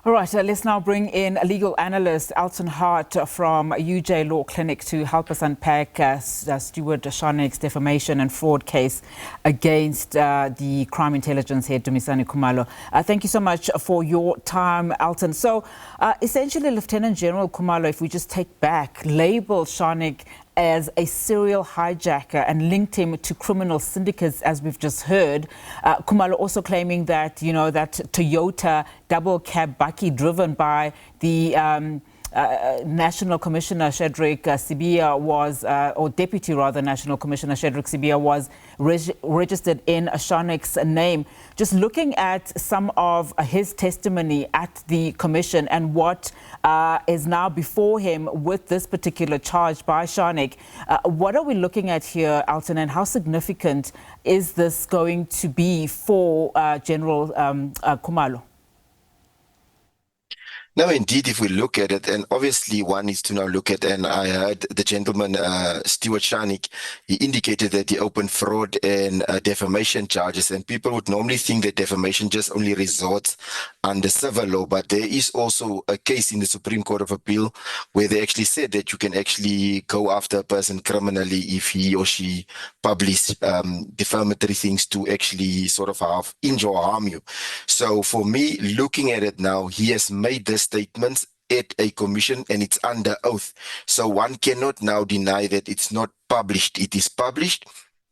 All right, let's now bring in legal analyst Elton Hart from UJ Law Clinic to help us unpack Stuart Scharnick's defamation and fraud case against the crime intelligence head, Dumisani Kumalo. Thank you so much for your time, Elton. So essentially, Lieutenant General Kumalo, if we just take back, labeled Scharnick as a serial hijacker and linked him to criminal syndicates, as we've just heard. Kumalo also claiming that, that Toyota double cab bakkie driven by the National Commissioner Shadrack Sibia was, or Deputy rather, National Commissioner Shadrack Sibia was registered in Scharnick's name. Just looking at some of his testimony at the commission and what is now before him with this particular charge by Scharnick, what are we looking at here, Elton, and how significant is this going to be for General Khumalo? No, indeed, if we look at it, and obviously one needs to now look at, and I heard the gentleman, Stuart Scharnick, he indicated that he opened fraud and defamation charges, and people would normally think that defamation just only resorts under civil law, but there is also a case in the Supreme Court of Appeal where they actually said that you can actually go after a person criminally if he or she publish defamatory things to actually sort of injure or harm you. So for me, looking at it now, he has made this statements at a commission and it's under oath. So one cannot now deny that it's not published. It is published.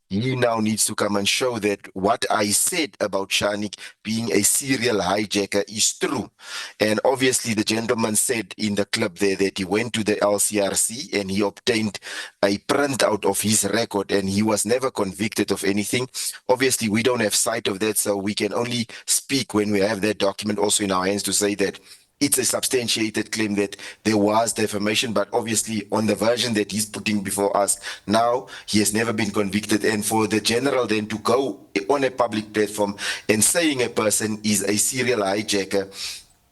He now needs to come and show that what I said about Scharnick being a serial hijacker is true. And obviously the gentleman said in the clip there that he went to the LCRC and he obtained a printout of his record and he was never convicted of anything. Obviously we don't have sight of that, so we can only speak when we have that document also in our hands to say that it's a substantiated claim that there was defamation, but obviously on the version that he's putting before us now, he has never been convicted. And for the general then to go on a public platform and saying a person is a serial hijacker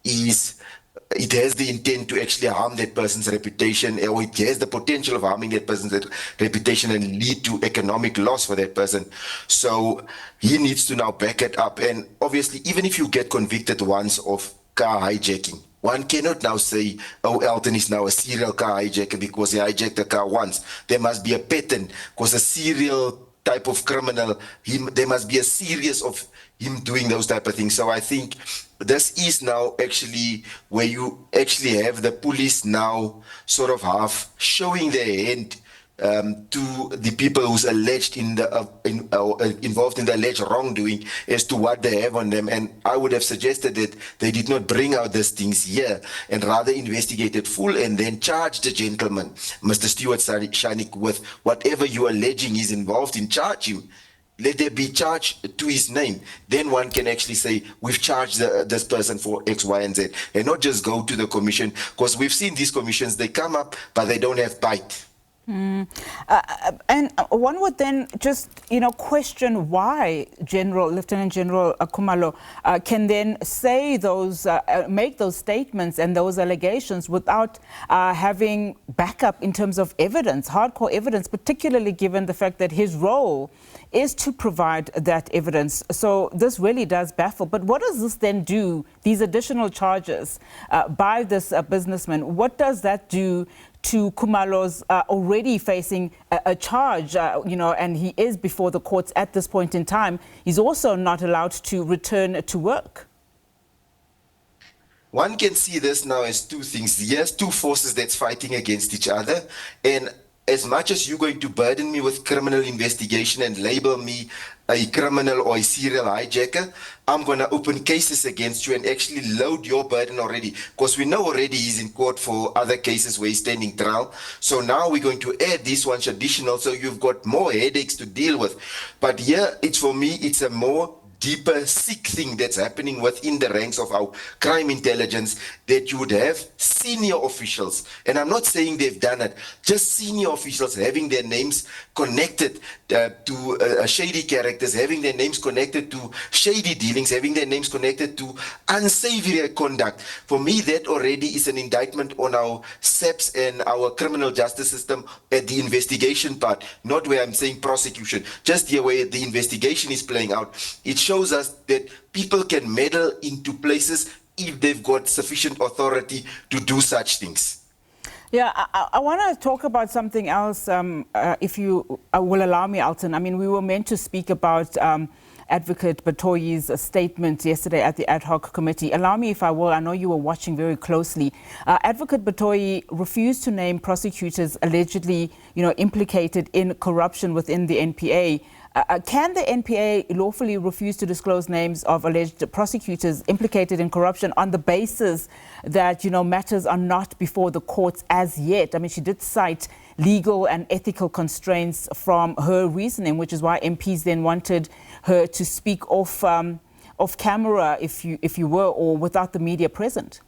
it has the intent to actually harm that person's reputation, or it has the potential of harming that person's reputation and lead to economic loss for that person. So he needs to now back it up. And obviously, even if you get convicted once of car hijacking, one cannot now say, oh, Elton is now a serial car hijacker because he hijacked a car once. There must be a pattern, because a serial type of criminal, there must be a series of him doing those type of things. So I think this is now actually where you actually have the police now sort of half showing their hand to the people who's alleged involved in the alleged wrongdoing as to what they have on them. And I would have suggested that they did not bring out these things here and rather investigate it full and then charge the gentleman, Mr. Stuart Scharnick, with whatever you're alleging he's involved in. Charge him. Let there be charged to his name. Then one can actually say, we've charged this person for X, Y, and Z, and not just go to the commission, because we've seen these commissions, they come up, but they don't have bite. And one would then just, question why Lieutenant General Khumalo can then say those, make those statements and those allegations without having backup in terms of evidence, hardcore evidence, particularly given the fact that his role is to provide that evidence. So this really does baffle. But what does this then do, these additional charges by this businessman, what does that do to Khumalo's already facing a charge, and he is before the courts at this point in time? He's also not allowed to return to work. One can see this now as two things. Yes, two forces that's fighting against each other. And as much as you're going to burden me with criminal investigation and label me a criminal or a serial hijacker, I'm going to open cases against you and actually load your burden already, because we know already he's in court for other cases where he's standing trial. So now we're going to add this one additional, so you've got more headaches to deal with. But here, for me, it's a more deeper, sick thing that's happening within the ranks of our crime intelligence, that you would have senior officials, and I'm not saying they've done it, just senior officials having their names connected to shady characters, having their names connected to shady dealings, having their names connected to unsavory conduct. For me, that already is an indictment on our SAPS and our criminal justice system at the investigation part, not where I'm saying prosecution, just here where the investigation is playing out. It shows us that people can meddle into places if they've got sufficient authority to do such things. Yeah, I want to talk about something else, if you will allow me, Elton. I mean, we were meant to speak about Advocate Batoyi's statement yesterday at the ad hoc committee. Allow me, if I will, I know you were watching very closely. Advocate Batoyi refused to name prosecutors allegedly, implicated in corruption within the NPA. Can the NPA lawfully refuse to disclose names of alleged prosecutors implicated in corruption on the basis that, matters are not before the courts as yet? I mean, she did cite legal and ethical constraints from her reasoning, which is why MPs then wanted her to speak off camera, if you were, or without the media present.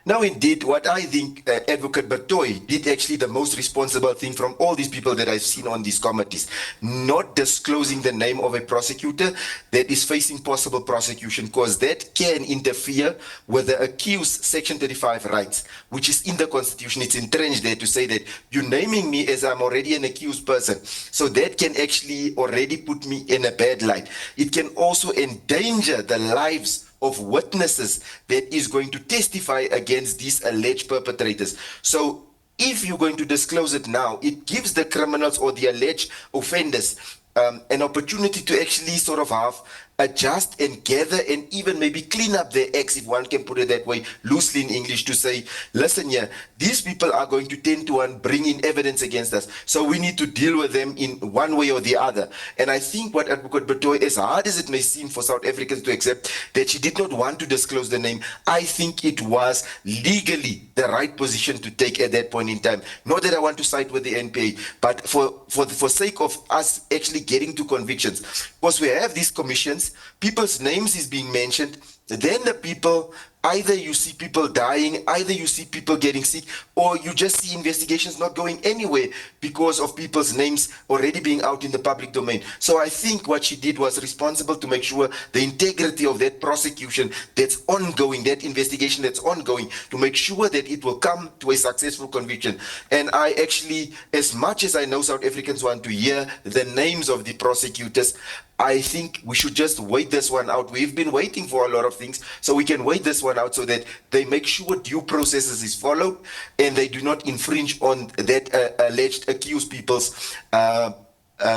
Now, indeed, what I think Advocate Batoyi did actually the most responsible thing from all these people that I've seen on these committees, not disclosing the name of a prosecutor that is facing possible prosecution, because that can interfere with the accused Section 35 rights, which is in the Constitution. It's entrenched there to say that you're naming me as I'm already an accused person. So that can actually already put me in a bad light. It can also endanger the lives of witnesses that is going to testify against these alleged perpetrators. So if you're going to disclose it now, it gives the criminals or the alleged offenders an opportunity to actually sort of have adjust and gather and even maybe clean up their acts, if one can put it that way, loosely in English, to say, listen here, these people are going to tend to bring in evidence against us. So we need to deal with them in one way or the other. And I think what Advocate Batoyi, as hard as it may seem for South Africans to accept that she did not want to disclose the name, I think it was legally the right position to take at that point in time. Not that I want to side with the NPA, but for sake of us actually getting to convictions. Because we have these commissions, people's names is being mentioned, then the people, either you see people dying, either you see people getting sick, or you just see investigations not going anywhere because of people's names already being out in the public domain. So I think what she did was responsible to make sure the integrity of that prosecution that's ongoing, that investigation that's ongoing, to make sure that it will come to a successful conviction. And I actually, as much as I know South Africans want to hear the names of the prosecutors, I think we should just wait this one out. We've been waiting for a lot of things, so we can wait this one out so that they make sure due processes is followed and they do not infringe on that alleged accused people's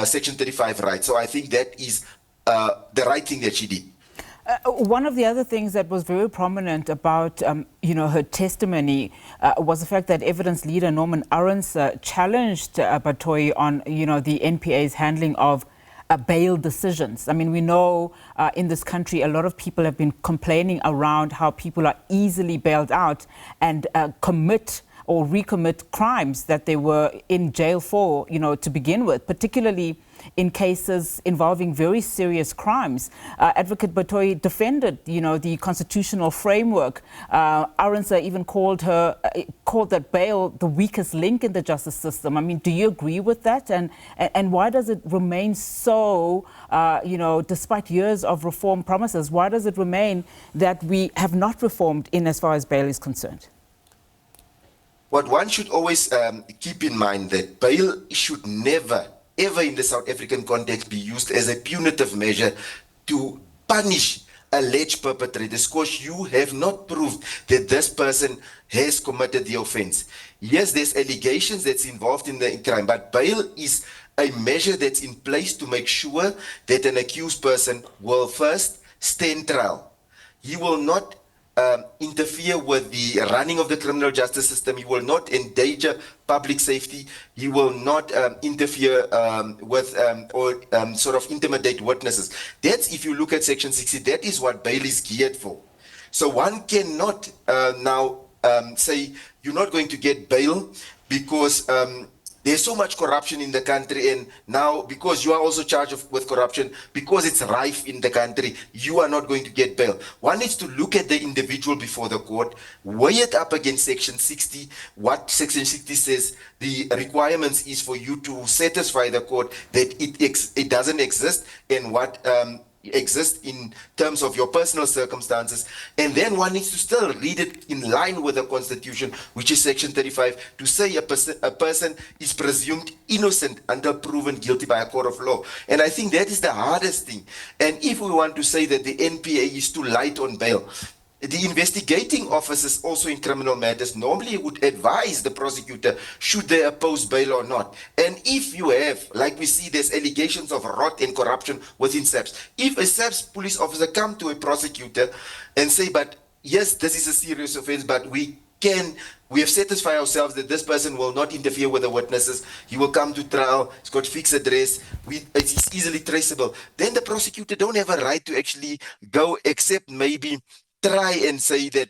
Section 35 rights. So I think that is the right thing that she did. One of the other things that was very prominent about, her testimony was the fact that evidence leader Norman Arons challenged Batoyi on, the NPA's handling of bail decisions. I mean, we know in this country, a lot of people have been complaining around how people are easily bailed out and commit or recommit crimes that they were in jail for, to begin with, particularly in cases involving very serious crimes. Advocate Batoyi defended, the constitutional framework. Arons even called that bail the weakest link in the justice system. I mean, do you agree with that? And why does it remain so, despite years of reform promises, why does it remain that we have not reformed in as far as bail is concerned? What one should always keep in mind that bail should never, ever in the South African context be used as a punitive measure to punish alleged perpetrators, because you have not proved that this person has committed the offense. Yes, there's allegations that's involved in the crime, but bail is a measure that's in place to make sure that an accused person will first stand trial. He will not interfere with the running of the criminal justice system. He will not endanger public safety. He will not interfere with or sort of intimidate witnesses. That's, if you look at Section 60, that is what bail is geared for. So one cannot now say you're not going to get bail because there's so much corruption in the country, and now because you are also charged with corruption, because it's rife in the country, you are not going to get bail. One needs to look at the individual before the court, weigh it up against Section 60, what Section 60 says the requirements is for you to satisfy the court that it doesn't exist, and what exist in terms of your personal circumstances, and then one needs to still read it in line with the Constitution, which is Section 35, to say a person is presumed innocent until proven guilty by a court of law. And I think that is the hardest thing. And if we want to say that the NPA is too light on bail, the investigating officers also in criminal matters normally would advise the prosecutor should they oppose bail or not. And if you have, like we see, there's allegations of rot and corruption within SABS. If a SABS police officer come to a prosecutor and say, but yes, this is a serious offense, but we have satisfied ourselves that this person will not interfere with the witnesses. He will come to trial. He's got fixed address. It's easily traceable. Then the prosecutor don't have a right to actually go, except maybe try and say that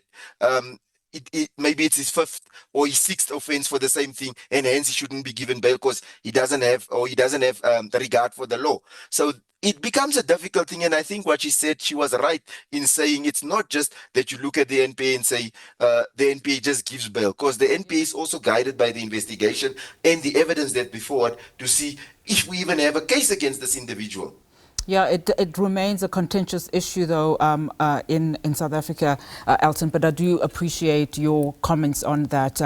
maybe it's his fifth or his sixth offense for the same thing, and hence he shouldn't be given bail because he doesn't have the regard for the law. So it becomes a difficult thing, and I think what she said, she was right in saying it's not just that you look at the NPA and say the NPA just gives bail, because the NPA is also guided by the investigation and the evidence that before it to see if we even have a case against this individual. Yeah, it remains a contentious issue, though, in South Africa, Elton, but I do appreciate your comments on that.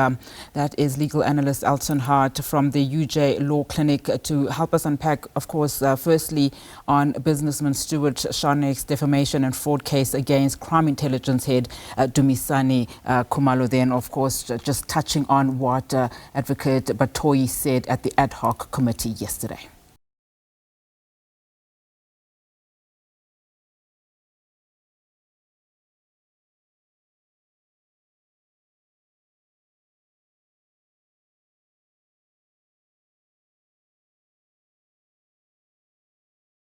That is legal analyst Elton Hart from the UJ Law Clinic to help us unpack, of course, firstly, on businessman Stuart Scharnick's defamation and fraud case against crime intelligence head Dumisani Kumalo. Then, of course, just touching on what Advocate Batoyi said at the ad hoc committee yesterday.